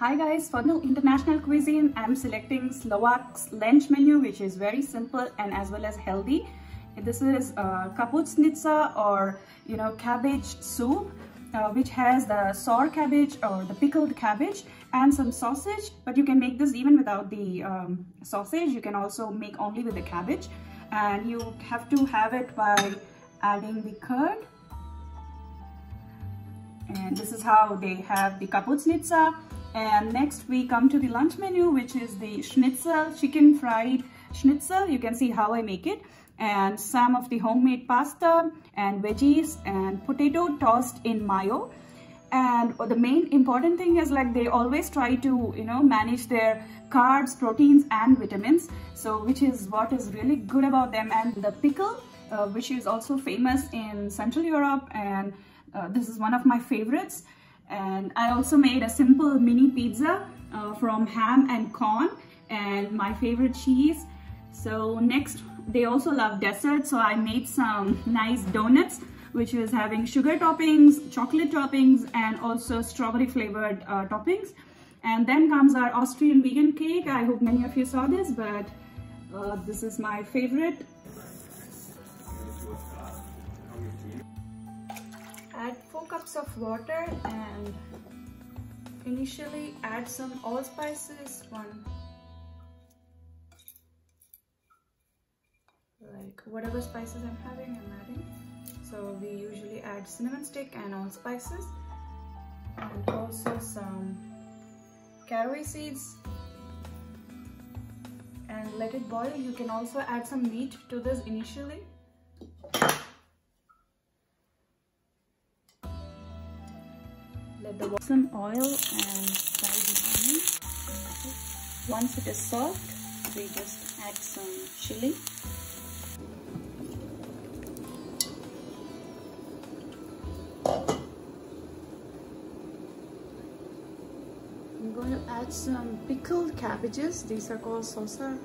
Hi guys, for the international cuisine, I'm selecting Slovak's lunch menu, which is very simple and as well as healthy. This is Kapustnica, or cabbage soup, which has the sour cabbage or the pickled cabbage and some sausage. But you can make this even without the sausage. You can also make only with the cabbage, and you have to have it by adding the curd. And this is how they have the Kapustnica. And next we come to the lunch menu, which is the Schnitzel, chicken fried Schnitzel. You can see how I make it. And some of the homemade pasta and veggies and potato tossed in mayo. And the main important thing is, like, they always try to manage their carbs, proteins and vitamins, so which is what is really good about them. And the pickle, which is also famous in Central Europe, and this is one of my favorites. And I also made a simple mini pizza from ham and corn and my favorite cheese. So next, they also love dessert, so I made some nice donuts, which is having sugar toppings, chocolate toppings and also strawberry flavored toppings. And then comes our Austrian vegan cake. I hope many of you saw this, but this is my favorite. Add 4 cups of water and initially add some allspices. Like whatever spices I'm having, I'm adding. So we usually add cinnamon stick and allspices, and also some caraway seeds, and let it boil. You can also add some meat to this initially. Let the some oil and fry the onion. Once it is soft, we just add some chili. I'm going to add some pickled cabbages. These are called salsa.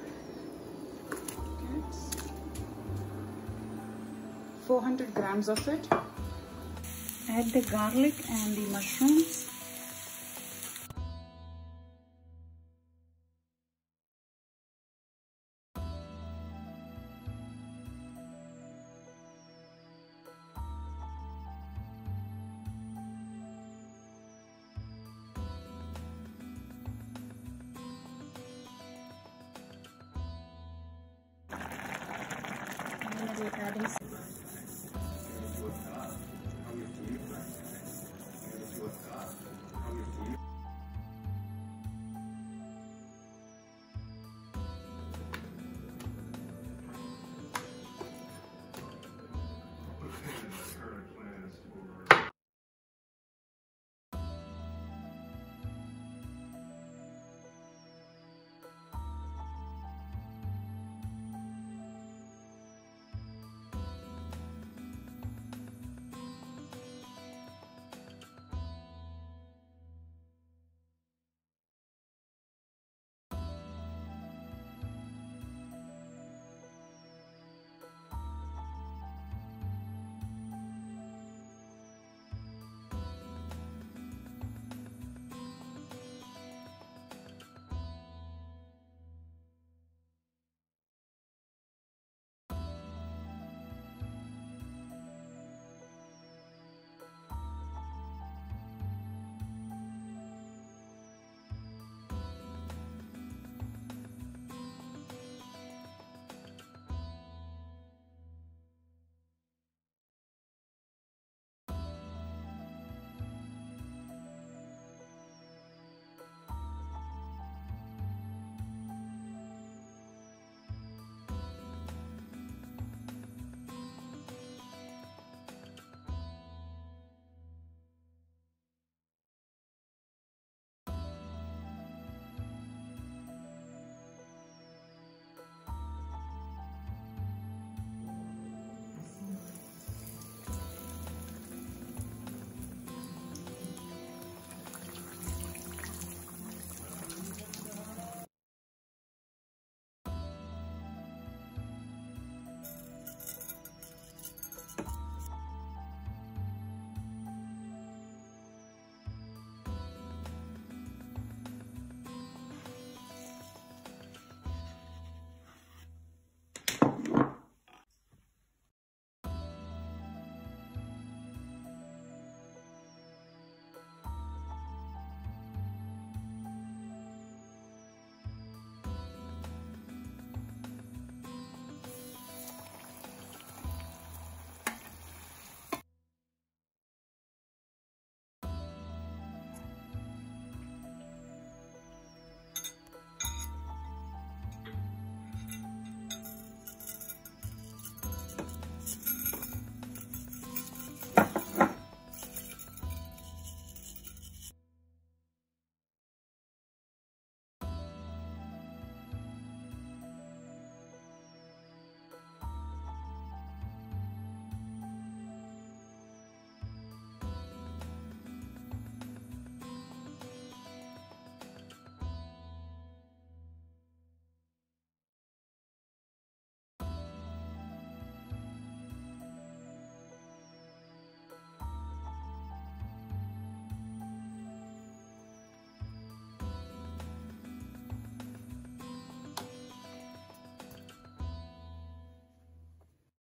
400 grams of it. Add the garlic and the mushrooms. I'm going to be adding some